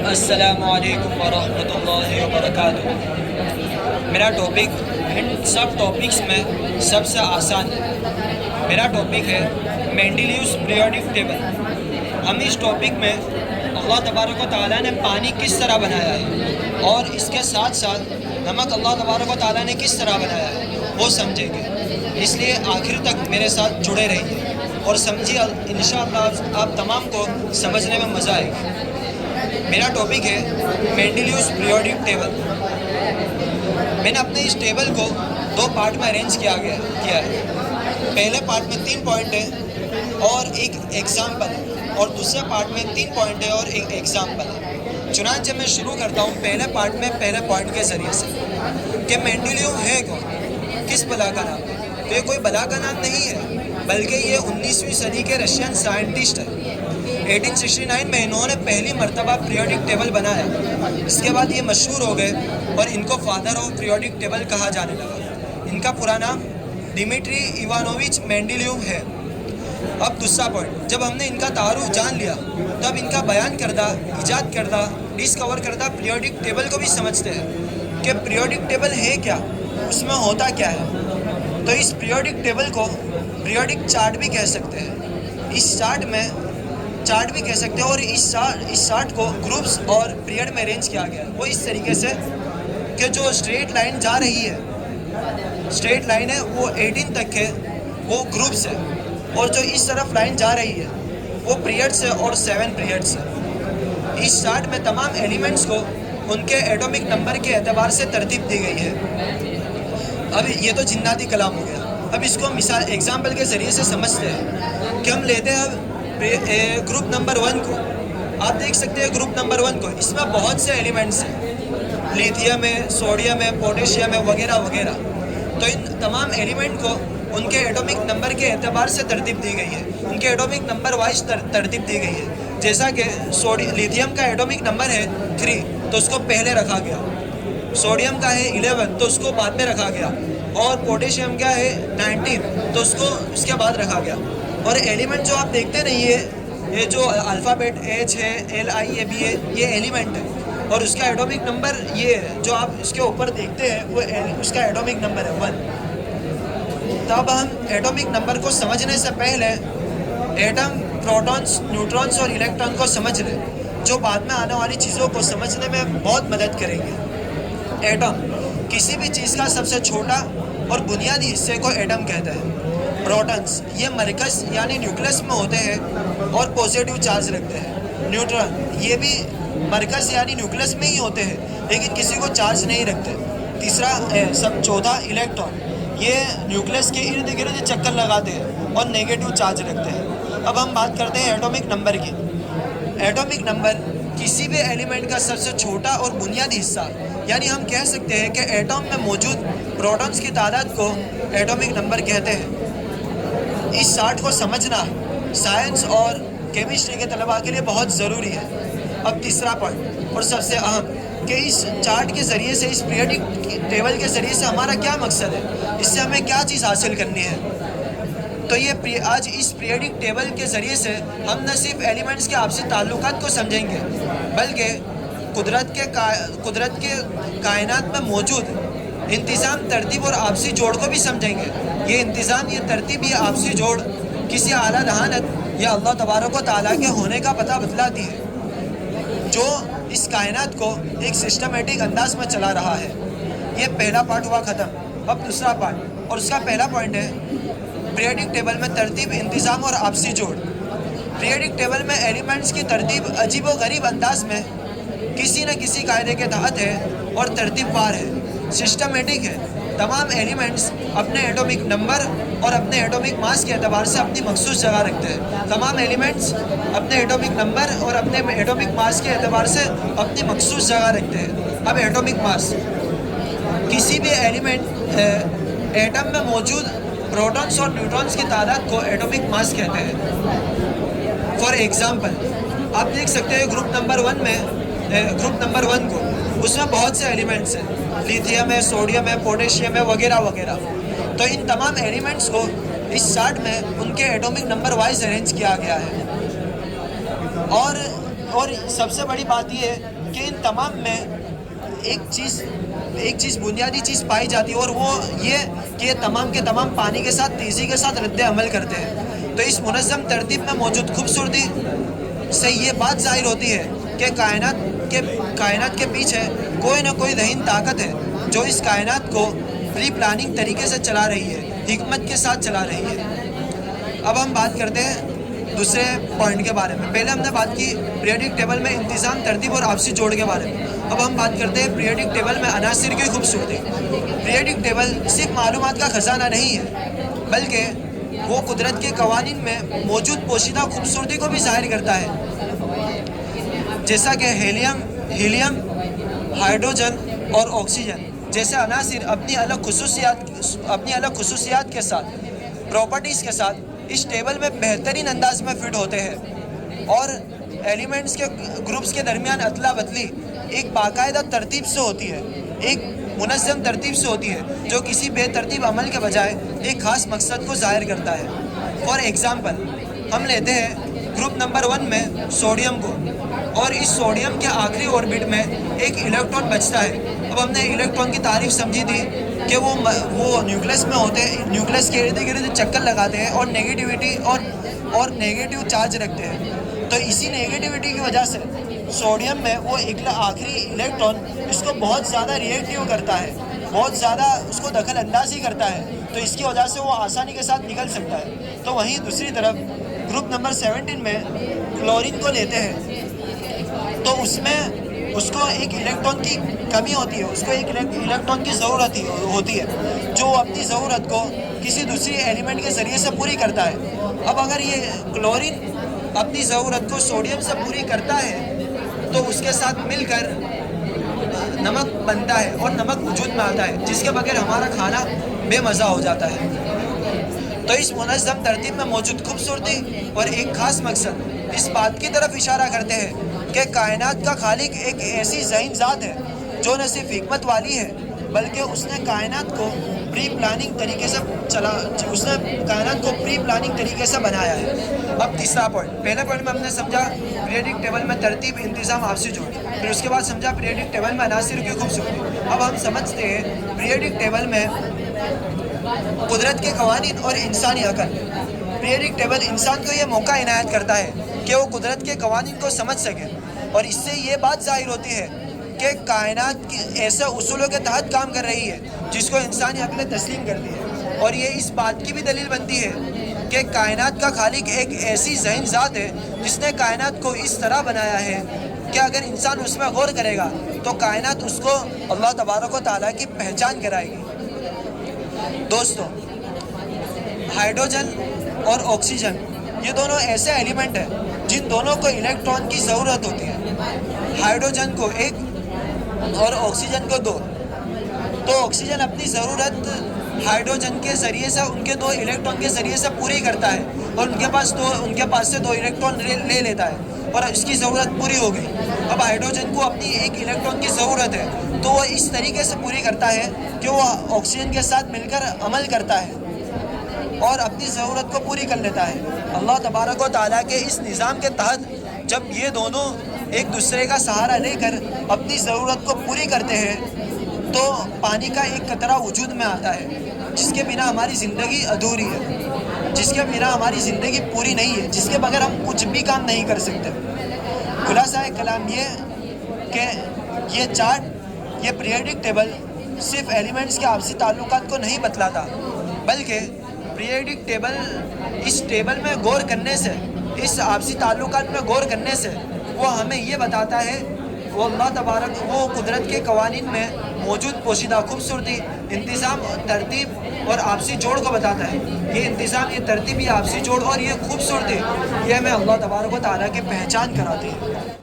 السلام علیکم ورحمۃ اللہ وبرکاتہ۔ میرا ٹاپک ان سب ٹاپکس میں سب سے آسان ہے۔ میرا ٹاپک ہے مینڈیلیوس پیریوڈک ٹیبل۔ ہم اس ٹاپک میں اللہ تبارک و تعالیٰ نے پانی کس طرح بنایا ہے اور اس کے ساتھ ساتھ نمک اللہ تبارک و تعالیٰ نے کس طرح بنایا ہے وہ سمجھیں گے، اس لیے آخر تک میرے ساتھ جڑے رہیے اور سمجھیے، انشاءاللہ آپ تمام کو سمجھنے میں مزہ آئے گا۔ میرا ٹاپک ہے مینڈیلیوس پیریوڈک ٹیبل۔ میں نے اپنے اس ٹیبل کو دو پارٹ میں ارینج کیا ہے۔ پہلے پارٹ میں 3 پوائنٹ ہے اور ایک ایگزامپل ہے، اور دوسرے پارٹ میں 3 پوائنٹ ہے اور ایک ایگزامپل ہے۔ چنانچہ میں شروع کرتا ہوں پہلے پارٹ میں پہلے پوائنٹ کے ذریعے سے کہ مینڈیلیو ہے کون، کس بلا کا نام ہے۔ تو یہ کوئی بلا کا نام نہیں ہے، بلکہ یہ 19ویں صدی کے رشین سائنٹسٹ ہے۔ 1869 میں انہوں نے پہلی مرتبہ پیریوڈک ٹیبل بنایا۔ اس کے بعد یہ مشہور ہو گئے اور ان کو فادر آف پیریوڈک ٹیبل کہا جانے لگا۔ ان کا پورا نام ڈیمیٹری ایوانووچ مینڈیلیو ہے۔ اب دوسرا پوائنٹ، جب ہم نے ان کا تعارف جان لیا تب ان کا بیان کردہ، ایجاد کردہ، ڈسکور کردہ پیریوڈک ٹیبل کو بھی سمجھتے ہیں کہ پیریوڈک ٹیبل ہے کیا، اس میں ہوتا کیا ہے۔ تو اس پیریوڈک ٹیبل کو پیریوڈک چارٹ بھی کہہ سکتے ہیں۔ اس چارٹ میں چارٹ بھی کہہ سکتے ہیں، اور اس چارٹ کو گروپس اور پیریڈ میں ارینج کیا گیا ہے۔ وہ اس طریقے سے کہ جو اسٹریٹ لائن جا رہی ہے، اسٹریٹ لائن ہے وہ 18 تک ہے، وہ گروپس ہے، اور جو اس طرف لائن جا رہی ہے وہ پیریڈس ہے اور 7 پیریڈس ہے۔ اس چارٹ میں تمام ایلیمنٹس کو ان کے ایٹمک نمبر کے اعتبار سے ترتیب دی گئی ہے۔ اب یہ تو جناتی کلام ہو گیا۔ اب اس کو مثال ایگزامپل کے ذریعے سے سمجھتے ہیں کہ ہم لیتے ہیں گروپ نمبر 1 کو۔ آپ دیکھ سکتے ہیں گروپ نمبر 1 کو، اس میں بہت سے ایلیمنٹس ہیں، لیتھیم ہے، سوڈیم ہے، پوٹیشیم ہے، وغیرہ وغیرہ۔ تو ان تمام ایلیمنٹ کو ان کے ایٹمک نمبر کے اعتبار سے ترتیب دی گئی ہے، ان کے ایٹمک نمبر وائز ترتیب دی گئی ہے۔ جیسا کہ لیتھیم کا ایٹمک نمبر ہے 3 تو اس کو پہلے رکھا گیا، سوڈیم کا ہے 11 تو اس کو بعد میں رکھا گیا، اور پوٹیشیم کا ہے 19 تو اس کو اس کے بعد رکھا گیا۔ اور ایلیمنٹ جو آپ دیکھتے نہیں ہے، یہ جو الفابیٹ H ہے، LIAB ہے، یہ ایلیمنٹ ہے، اور اس کا ایٹمک نمبر یہ ہے جو آپ اس کے اوپر دیکھتے ہیں، وہ اس کا ایٹمک نمبر ہے 1۔ تب ہم ایٹمک نمبر کو سمجھنے سے پہلے ایٹم، پروٹونز، نیوٹرونز اور الیکٹران کو سمجھ لیں، جو بعد میں آنے والی چیزوں کو سمجھنے میں بہت مدد کریں گے۔ ایٹم کسی بھی چیز کا سب سے چھوٹا اور بنیادی حصے کو ایٹم کہتے ہیں۔ پروٹونز یہ مرکز یعنی نیوکلس میں ہوتے ہیں اور پازیٹیو چارج رکھتے ہیں۔ نیوٹرون یہ بھی مرکز یعنی نیوکلس میں ہی ہوتے ہیں لیکن کسی کو چارج نہیں رکھتے۔ چوتھا الیکٹران، یہ نیوکلس کے ارد گرد چکر لگاتے ہیں اور نیگیٹو چارج رکھتے ہیں۔ اب ہم بات کرتے ہیں ایٹمک نمبر کی۔ ایٹمک نمبر کسی بھی ایلیمنٹ کا سب سے چھوٹا اور بنیادی حصہ، یعنی ہم کہہ سکتے ہیں کہ ایٹم میں موجود پروٹونز کی تعداد کو ایٹمک نمبر کہتے ہیں۔ اس چارٹ کو سمجھنا سائنس اور کیمسٹری کے طلباء کے لیے بہت ضروری ہے۔ اب تیسرا پوائنٹ اور سب سے اہم کہ اس چارٹ کے ذریعے سے، اس پیریوڈک ٹیبل کے ذریعے سے ہمارا کیا مقصد ہے، اس سے ہمیں کیا چیز حاصل کرنی ہے۔ تو یہ آج اس پیریوڈک ٹیبل کے ذریعے سے ہم نہ صرف ایلیمنٹس کے آپسی تعلقات کو سمجھیں گے بلکہ قدرت کے کائنات میں موجود انتظام، ترتیب اور آپسی جوڑ کو بھی سمجھیں گے۔ یہ انتظام، یہ ترتیب، یہ آپسی جوڑ کسی اعلیٰ ذہانت یا اللہ تبارک و تعالیٰ کے ہونے کا پتہ بتلاتی ہے، جو اس کائنات کو ایک سسٹمیٹک انداز میں چلا رہا ہے۔ یہ پہلا پارٹ ہوا ختم۔ اب دوسرا پارٹ، اور اس کا پہلا پوائنٹ ہے پیریوڈک ٹیبل میں ترتیب، انتظام اور آپسی جوڑ۔ پیریوڈک ٹیبل میں ایلیمنٹس کی ترتیب عجیب و غریب انداز میں کسی نہ کسی قاعدے کے تحت ہے اور ترتیب وار ہے، سسٹمیٹک ہے۔ تمام ایلیمنٹس اپنے ایٹمک نمبر اور اپنے ایٹمک ماس کے اعتبار سے اپنی مخصوص جگہ رکھتے ہیں۔ تمام ایلیمنٹس اپنے ایٹمک نمبر اور اپنے ایٹمک ماس کے اعتبار سے اپنی مخصوص جگہ رکھتے ہیں۔ اب ایٹمک ماس، کسی بھی ایٹم میں موجود پروٹونز اور نیوٹرونز کی تعداد کو ایٹمک ماس کہتے ہیں۔ فار ایگزامپل، آپ دیکھ سکتے ہیں گروپ نمبر 1 کو، اس میں بہت سے ایلیمنٹس ہیں، لیتھیم ہے، سوڈیم ہے، پوٹیشیم ہے، وغیرہ وغیرہ۔ تو ان تمام ایلیمنٹس کو اس چارٹ میں ان کے ایٹمک نمبر وائز ارینج کیا گیا ہے۔ اور سب سے بڑی بات یہ ہے کہ ان تمام میں ایک چیز بنیادی چیز پائی جاتی ہے، اور وہ یہ کہ یہ تمام کے تمام پانی کے ساتھ تیزی کے ساتھ رد عمل کرتے ہیں۔ تو اس منظم ترتیب میں موجود خوبصورتی سے یہ بات ظاہر ہوتی ہے کہ کائنات کے پیچھے کوئی نہ کوئی ذہین طاقت ہے جو اس کائنات کو پری پلاننگ طریقے سے چلا رہی ہے، حکمت کے ساتھ چلا رہی ہے۔ اب ہم بات کرتے ہیں دوسرے پوائنٹ کے بارے میں۔ پہلے ہم نے بات کی پیریوڈک ٹیبل میں انتظام، ترتیب اور آپسی جوڑ کے بارے میں۔ اب ہم بات کرتے ہیں پیریوڈک ٹیبل میں عناصر کی خوبصورتی۔ پیریوڈک ٹیبل صرف معلومات کا خزانہ نہیں ہے، بلکہ وہ قدرت کے قوانین میں موجود پوشیدہ خوبصورتی کو بھی ظاہر کرتا ہے، جیسا کہ ہیلیم، ہائیڈروجن اور آکسیجن جیسے عناصر اپنی الگ خصوصیات کے ساتھ، پراپرٹیز کے ساتھ اس ٹیبل میں بہترین انداز میں فٹ ہوتے ہیں، اور ایلیمنٹس کے گروپس کے درمیان ادلا بدلی ایک باقاعدہ ترتیب سے ہوتی ہے، ایک منظم ترتیب سے ہوتی ہے جو کسی بے ترتیب عمل کے بجائے ایک خاص مقصد کو ظاہر کرتا ہے۔ فار ایگزامپل ہم لیتے ہیں گروپ نمبر 1 میں سوڈیم کو، اور اس سوڈیم کے آخری آربٹ میں ایک الیکٹران بچتا ہے۔ اب ہم نے الیکٹران کی تعریف سمجھی تھی کہ وہ نیوکلس میں ہوتے ہیں، نیوکلس کے ارد گرد چکر لگاتے ہیں اور نیگیٹیوٹی اور نیگیٹیو چارج رکھتے ہیں۔ تو اسی نیگیٹیوٹی کی وجہ سے سوڈیم میں وہ آخری الیکٹران اس کو بہت زیادہ ریئیکٹیو کرتا ہے، بہت زیادہ اس کو دخل اندازی کرتا ہے، تو اس کی وجہ سے وہ آسانی کے ساتھ نکل سکتا ہے۔ تو وہیں دوسری طرف گروپ نمبر 17 میں کلورین کو لیتے ہیں، تو اس کو ایک الیکٹران کی کمی ہوتی ہے، اس کو ایک الیکٹران کی ضرورت ہوتی ہے جو اپنی ضرورت کو کسی دوسری ایلیمنٹ کے ذریعے سے پوری کرتا ہے۔ اب اگر یہ کلورین اپنی ضرورت کو سوڈیم سے پوری کرتا ہے تو اس کے ساتھ مل کر نمک بنتا ہے اور نمک وجود میں آتا ہے، جس کے بغیر ہمارا کھانا بے مزہ ہو جاتا ہے۔ تو اس منظم ترتیب میں موجود خوبصورتی اور ایک خاص مقصد اس بات کی طرف اشارہ کرتے ہیں کہ کائنات کا خالق ایک ایسی ذہین ذات ہے جو نہ صرف حکمت والی ہے بلکہ اس نے کائنات کو پری پلاننگ طریقے سے بنایا ہے۔ اب تیسرا پوائنٹ، پہلے پوائنٹ میں ہم نے سمجھا پیریوڈک ٹیبل میں ترتیب، انتظام، آپسی جوڑ، پھر اس کے بعد سمجھا پیریوڈک ٹیبل میں عناصر کی خوبصورتی۔ اب ہم سمجھتے ہیں پیریوڈک ٹیبل میں قدرت کے قوانین اور انسانی عقل۔ پیریوڈک ٹیبل انسان کو یہ موقع عنایت کرتا ہے کہ وہ قدرت کے قوانین کو سمجھ سکے، اور اس سے یہ بات ظاہر ہوتی ہے کہ کائنات ایسے اصولوں کے تحت کام کر رہی ہے جس کو انسانی عقل تسلیم کرتی ہے، اور یہ اس بات کی بھی دلیل بنتی ہے کہ کائنات کا خالق ایک ایسی ذہین ذات ہے جس نے کائنات کو اس طرح بنایا ہے کہ اگر انسان اس میں غور کرے گا تو کائنات اس کو اللہ تبارک و تعالیٰ کی پہچان کرائے گی۔ دوستو، ہائیڈروجن اور آکسیجن یہ دونوں ایسے ایلیمنٹ ہیں جن دونوں کو الیکٹران کی ضرورت ہوتی ہے، ہائیڈروجن کو 1 اور آکسیجن کو 2۔ تو آکسیجن اپنی ضرورت ہائیڈروجن کے ذریعے سے ان کے 2 الیکٹران کے ذریعے سے پوری کرتا ہے، اور ان کے پاس سے 2 الیکٹران لے لیتا ہے اور اس کی ضرورت پوری ہو گئی۔ اب ہائیڈروجن کو اپنی 1 الیکٹران کی ضرورت ہے تو وہ اس طریقے سے پوری کرتا ہے کہ وہ آکسیجن کے ساتھ مل کر عمل کرتا ہے اور اپنی ضرورت کو پوری کر لیتا ہے۔ اللہ تبارک و تعالیٰ کے اس نظام کے تحت جب یہ دونوں ایک دوسرے کا سہارا لے کر اپنی ضرورت کو پوری کرتے ہیں تو پانی کا ایک قطرہ وجود میں آتا ہے، جس کے بنا ہماری زندگی ادھوری ہے، جس کے بنا ہماری زندگی پوری نہیں ہے، جس کے بغیر ہم کچھ بھی کام نہیں کر سکتے۔ خلاصہ کلام یہ کہ یہ چارٹ، یہ پیریوڈک ٹیبل صرف ایلیمنٹس کے آپسی تعلقات کو نہیں بتلاتا، بلکہ پیریوڈک ٹیبل اس ٹیبل میں غور کرنے سے، اس آپسی تعلقات میں غور کرنے سے وہ ہمیں یہ بتاتا ہے، وہ اللہ تبارک وہ قدرت کے قوانین میں موجود پوشیدہ خوبصورتی، انتظام، ترتیب اور آپسی جوڑ کو بتاتا ہے۔ یہ انتظام، یہ ترتیب، یہ آپسی جوڑ اور یہ خوبصورتی، یہ ہمیں اللہ تبارک و تعالیٰ کی پہچان کراتی ہے۔